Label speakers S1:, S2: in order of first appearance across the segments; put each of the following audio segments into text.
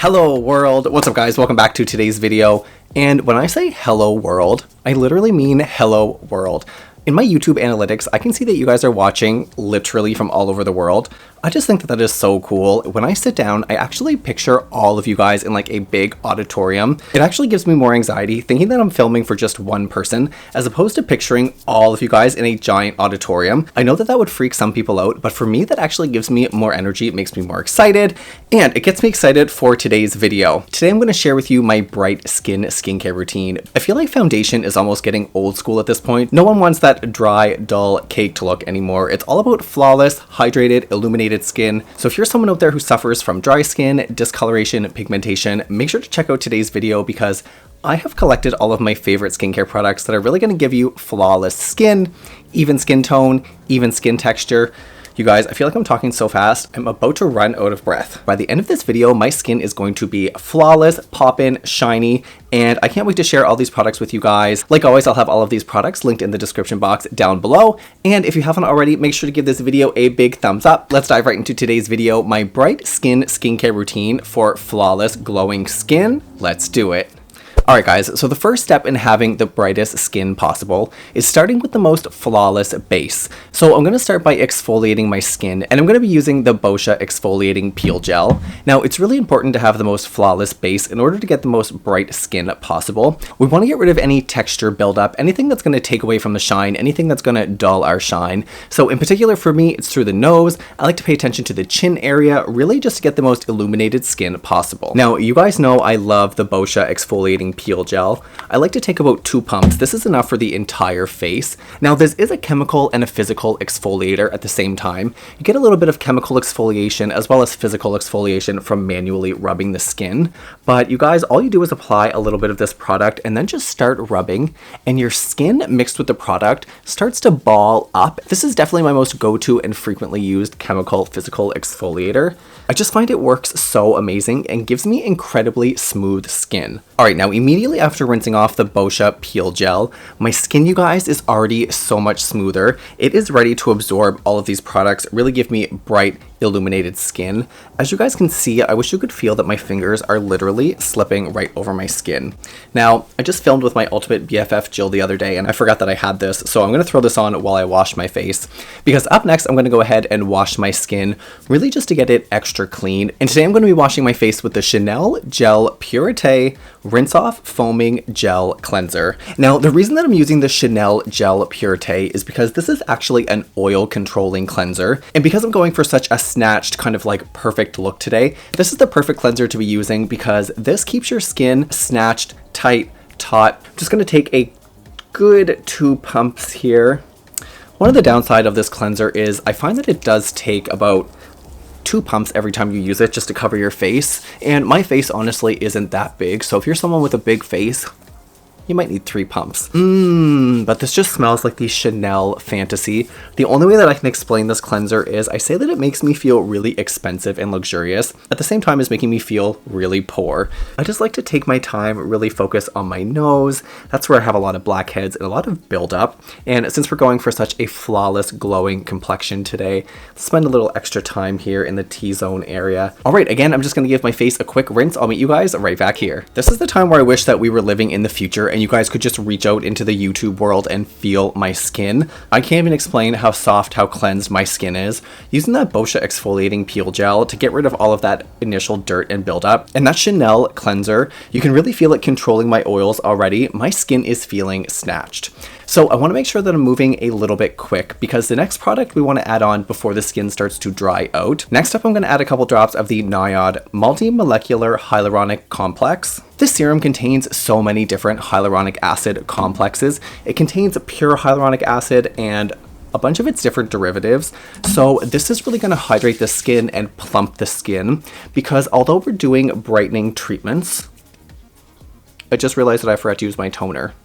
S1: Hello world, what's up guys? Welcome back to today's video. And when I say hello world, I literally mean hello world. In my YouTube analytics, I can see that you guys are watching literally from all over the world. I just think that that is so cool. When I sit down, I actually picture all of you guys in like a big auditorium. It actually gives me more anxiety thinking that I'm filming for just one person, as opposed to picturing all of you guys in a giant auditorium. I know that that would freak some people out, but for me, that actually gives me more energy. It makes me more excited, and it gets me excited for today's video. Today, I'm going to share with you my bright skin skincare routine. I feel like foundation is almost getting old school at this point. No one wants that dry, dull, caked look anymore. It's all about flawless, hydrated, illuminated skin. So if you're someone out there who suffers from dry skin, discoloration, pigmentation, make sure to check out today's video because I have collected all of my favorite skincare products that are really going to give you flawless skin, even skin tone, even skin texture. You guys, I feel like I'm talking so fast, I'm about to run out of breath. By the end of this video, my skin is going to be flawless, poppin', shiny, and I can't wait to share all these products with you guys. Like always, I'll have all of these products linked in the description box down below. And if you haven't already, make sure to give this video a big thumbs up. Let's dive right into today's video, my bright skin skincare routine for flawless, glowing skin. Let's do it. Alright guys, so the first step in having the brightest skin possible is starting with the most flawless base. So I'm going to start by exfoliating my skin, and I'm going to be using the Boscia Exfoliating Peel Gel. Now, it's really important to have the most flawless base in order to get the most bright skin possible. We want to get rid of any texture buildup, anything that's going to take away from the shine, anything that's going to dull our shine. So in particular for me, it's through the nose. I like to pay attention to the chin area, really just to get the most illuminated skin possible. Now, you guys know I love the Boscia Exfoliating Peel Gel. I like to take about 2 pumps. This is enough for the entire face. Now, this is a chemical and a physical exfoliator at the same time. You get a little bit of chemical exfoliation as well as physical exfoliation from manually rubbing the skin. But you guys, all you do is apply a little bit of this product and then just start rubbing, and your skin mixed with the product starts to ball up. This is definitely my most go-to and frequently used chemical physical exfoliator. I just find it works so amazing and gives me incredibly smooth skin. Alright, now immediately after rinsing off the Boscia Peel Gel, my skin, you guys, is already so much smoother. It is ready to absorb all of these products, really give me bright, illuminated skin. As you guys can see, I wish you could feel that my fingers are literally slipping right over my skin. Now, I just filmed with my Ultimate BFF Jill the other day, and I forgot that I had this, so I'm going to throw this on while I wash my face, because up next, I'm going to go ahead and wash my skin, really just to get it extra clean. And today I'm going to be washing my face with the Chanel Gel Purité Rinse Off Foaming Gel Cleanser. Now, the reason that I'm using the Chanel Gel Purité is because this is actually an oil controlling cleanser, and because I'm going for such a snatched kind of like perfect look today, this is the perfect cleanser to be using because this keeps your skin snatched, tight, taut. I'm just going to take a good 2 pumps here. One of the downside of this cleanser is I find that it does take about 2 pumps every time you use it just to cover your face, and my face honestly isn't that big, so if you're someone with a big face, you might need 3 pumps. But this just smells like the Chanel Fantasy. The only way that I can explain this cleanser is I say that it makes me feel really expensive and luxurious, at the same time as making me feel really poor. I just like to take my time, really focus on my nose. That's where I have a lot of blackheads and a lot of buildup. And since we're going for such a flawless, glowing complexion today, let's spend a little extra time here in the T-zone area. All right, again, I'm just gonna give my face a quick rinse. I'll meet you guys right back here. This is the time where I wish that we were living in the future and you guys could just reach out into the YouTube world and feel my skin. I can't even explain how soft, how cleansed my skin is. Using that Boscia Exfoliating Peel Gel to get rid of all of that initial dirt and buildup, and that Chanel cleanser, you can really feel it controlling my oils already. My skin is feeling snatched. So I want to make sure that I'm moving a little bit quick because the next product we want to add on before the skin starts to dry out. Next up, I'm going to add a couple drops of the Niod Multi-Molecular Hyaluronic Complex. This serum contains so many different hyaluronic acid complexes. It contains pure hyaluronic acid and a bunch of its different derivatives. So this is really going to hydrate the skin and plump the skin because although we're doing brightening treatments, I just realized that I forgot to use my toner.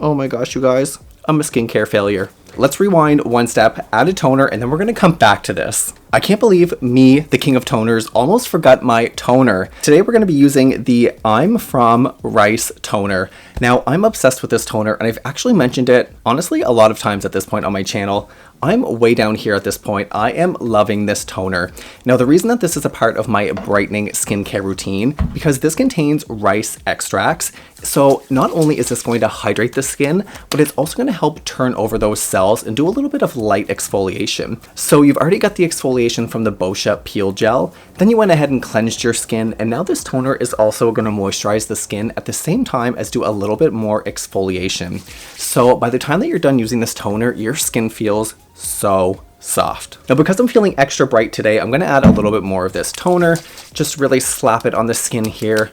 S1: Oh my gosh, you guys, I'm a skincare failure. Let's rewind one step, add a toner, and then we're gonna come back to this. I can't believe me, the king of toners, almost forgot my toner. Today we're gonna be using the I'm From Rice toner. Now, I'm obsessed with this toner, and I've actually mentioned it, honestly, a lot of times at this point on my channel. I'm way down here at this point. I am loving this toner. Now, the reason that this is a part of my brightening skincare routine, because this contains rice extracts. So not only is this going to hydrate the skin, but it's also going to help turn over those cells and do a little bit of light exfoliation. So you've already got the exfoliation from the Boscia Peel Gel, then you went ahead and cleansed your skin, and now this toner is also going to moisturize the skin at the same time as do a little bit more exfoliation. So by the time that you're done using this toner, your skin feels so soft. Now, because I'm feeling extra bright today, I'm going to add a little bit more of this toner. Just really slap it on the skin here.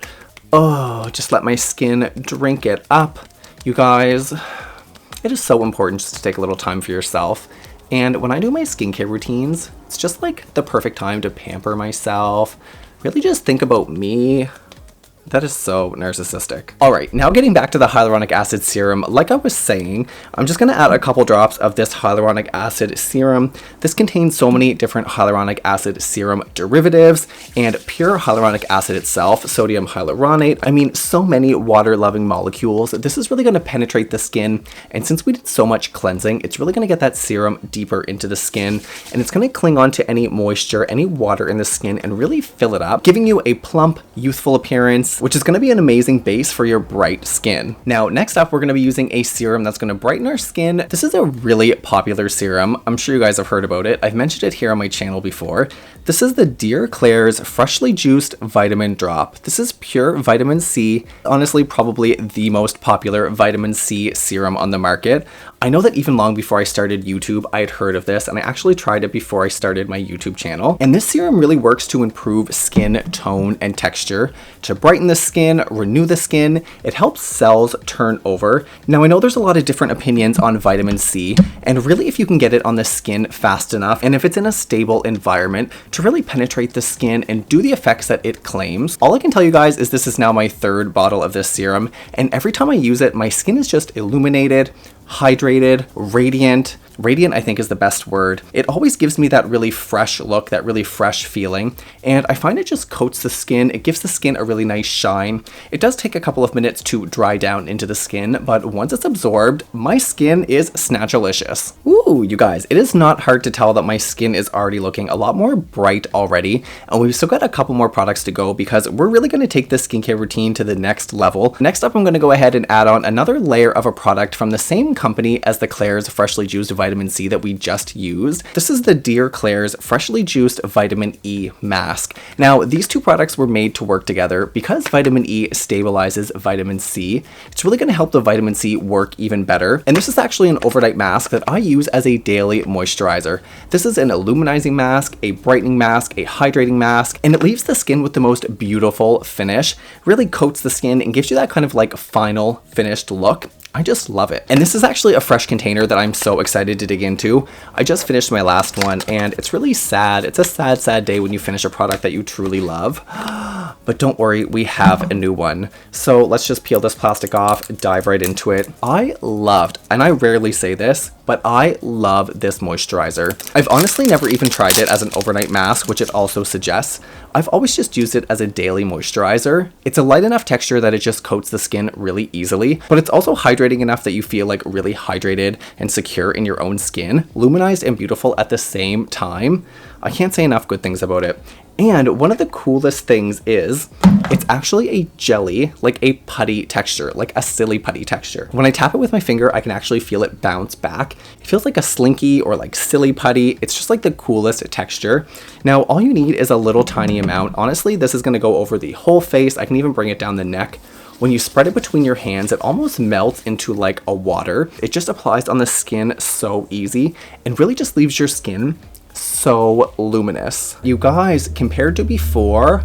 S1: Oh, just let my skin drink it up. You guys, it is so important just to take a little time for yourself. And when I do my skincare routines, it's just like the perfect time to pamper myself. Really just think about me. That is so narcissistic. All right, now getting back to the hyaluronic acid serum, like I was saying, I'm just gonna add a couple drops of this hyaluronic acid serum. This contains so many different hyaluronic acid serum derivatives and pure hyaluronic acid itself, sodium hyaluronate. I mean, so many water-loving molecules. This is really gonna penetrate the skin, and since we did so much cleansing, it's really gonna get that serum deeper into the skin, and it's gonna cling on to any moisture, any water in the skin, and really fill it up, giving you a plump, youthful appearance, which is going to be an amazing base for your bright skin. Now, next up, we're going to be using a serum that's going to brighten our skin. This is a really popular serum. I'm sure you guys have heard about it. I've mentioned it here on my channel before. This is the Dear Klairs Freshly Juiced Vitamin Drop. This is pure vitamin C. Honestly, probably the most popular vitamin C serum on the market. I know that even long before I started YouTube, I had heard of this, and I actually tried it before I started my YouTube channel. And this serum really works to improve skin tone and texture, to brighten the skin, renew the skin. It helps cells turn over. Now, I know there's a lot of different opinions on vitamin C, and really if you can get it on the skin fast enough, and if it's in a stable environment, to really penetrate the skin and do the effects that it claims. All I can tell you guys is this is now my third bottle of this serum, and every time I use it, my skin is just illuminated, hydrated, radiant. Radiant, I think, is the best word. It always gives me that really fresh look, that really fresh feeling, and I find it just coats the skin. It gives the skin a really nice shine. It does take a couple of minutes to dry down into the skin, but once it's absorbed, my skin is snatchalicious. Ooh, you guys, it is not hard to tell that my skin is already looking a lot more bright already, and we've still got a couple more products to go because we're really going to take this skincare routine to the next level. Next up, I'm going to go ahead and add on another layer of a product from the same company as the Klairs Freshly Juiced Vitamin C that we just used. This is the Dear Klairs Freshly Juiced Vitamin E Mask. Now, these two products were made to work together because vitamin E stabilizes vitamin C. It's really going to help the vitamin C work even better. And this is actually an overnight mask that I use as a daily moisturizer. This is an illuminizing mask, a brightening mask, a hydrating mask, and it leaves the skin with the most beautiful finish. Really coats the skin and gives you that kind of like final finished look. I just love it. And this is actually a fresh container that I'm so excited to dig into. I just finished my last one and it's really sad. It's a sad, sad day when you finish a product that you truly love. But don't worry, we have a new one. So let's just peel this plastic off, dive right into it. I loved, and I rarely say this, but I love this moisturizer. I've honestly never even tried it as an overnight mask, which it also suggests. I've always just used it as a daily moisturizer. It's a light enough texture that it just coats the skin really easily, but it's also hydrating enough that you feel like really hydrated and secure in your own skin, luminized and beautiful at the same time. I can't say enough good things about it. And one of the coolest things is it's actually a jelly, like a putty texture, like a silly putty texture. When I tap it with my finger, I can actually feel it bounce back. It feels like a slinky or like silly putty. It's just like the coolest texture. Now, all you need is a little tiny amount. Honestly, this is going to go over the whole face. I can even bring it down the neck. When you spread it between your hands, it almost melts into like a water. It just applies on the skin so easy and really just leaves your skin so luminous. You guys, compared to before,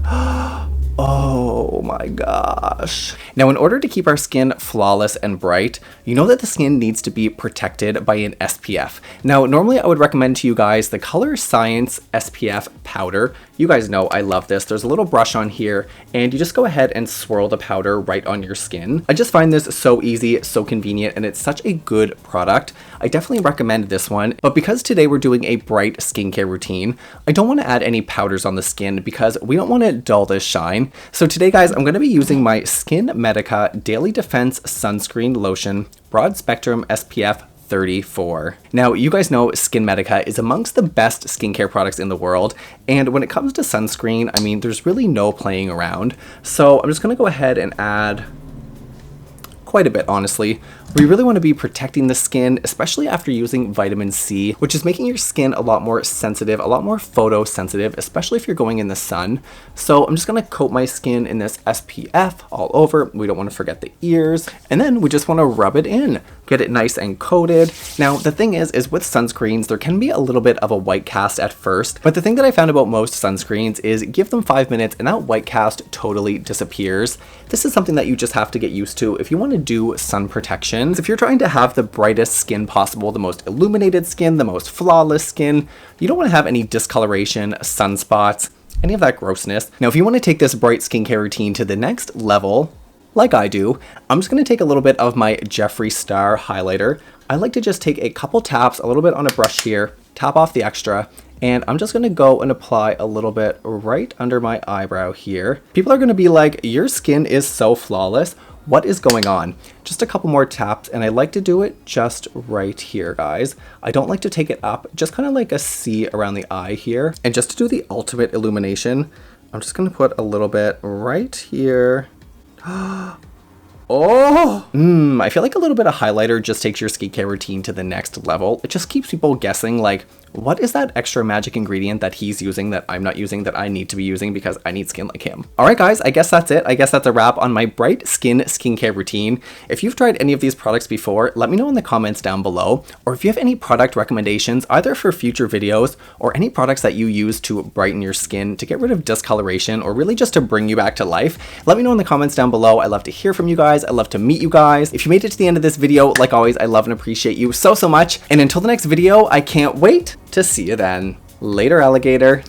S1: oh my gosh. Now, in order to keep our skin flawless and bright, you know that the skin needs to be protected by an SPF. Now, normally I would recommend to you guys the Color Science SPF powder. You guys know I love this. There's a little brush on here and you just go ahead and swirl the powder right on your skin. I just find this so easy, so convenient, and it's such a good product. I definitely recommend this one, but because today we're doing a bright skincare routine, I don't want to add any powders on the skin because we don't want to dull this shine. So today, guys, I'm going to be using my Skin Medica Daily Defense Sunscreen Lotion Broad Spectrum SPF 34. Now, you guys know SkinMedica is amongst the best skincare products in the world, and when it comes to sunscreen, I mean, there's really no playing around. So I'm just gonna go ahead and add quite a bit, honestly. We really want to be protecting the skin, especially after using vitamin C, which is making your skin a lot more sensitive, a lot more photosensitive, especially if you're going in the sun. So I'm just going to coat my skin in this SPF all over. We don't want to forget the ears. And then we just want to rub it in, get it nice and coated. Now, the thing is with sunscreens, there can be a little bit of a white cast at first, but the thing that I found about most sunscreens is give them 5 minutes and that white cast totally disappears. This is something that you just have to get used to if you want to do sun protection. If you're trying to have the brightest skin possible, the most illuminated skin, the most flawless skin, you don't want to have any discoloration, sunspots, any of that grossness. Now, if you want to take this bright skincare routine to the next level, like I do, I'm just going to take a little bit of my Jeffree Star highlighter. I like to just take a couple taps, a little bit on a brush here, tap off the extra, and I'm just going to go and apply a little bit right under my eyebrow here. People are going to be like, your skin is so flawless. What is going on? Just a couple more taps, and I like to do it just right here, guys. I don't like to take it up, just kind of like a C around the eye here. And just to do the ultimate illumination, I'm just going to put a little bit right here. Oh! I feel like a little bit of highlighter just takes your skincare routine to the next level. It just keeps people guessing, like, what is that extra magic ingredient that he's using that I'm not using that I need to be using because I need skin like him? All right, guys, I guess that's it. I guess that's a wrap on my bright skin skincare routine. If you've tried any of these products before, let me know in the comments down below. Or if you have any product recommendations, either for future videos or any products that you use to brighten your skin, to get rid of discoloration, or really just to bring you back to life, let me know in the comments down below. I love to hear from you guys. I love to meet you guys. If you made it to the end of this video, like always, I love and appreciate you so much. And until the next video, I can't wait to see you then. Later, alligator.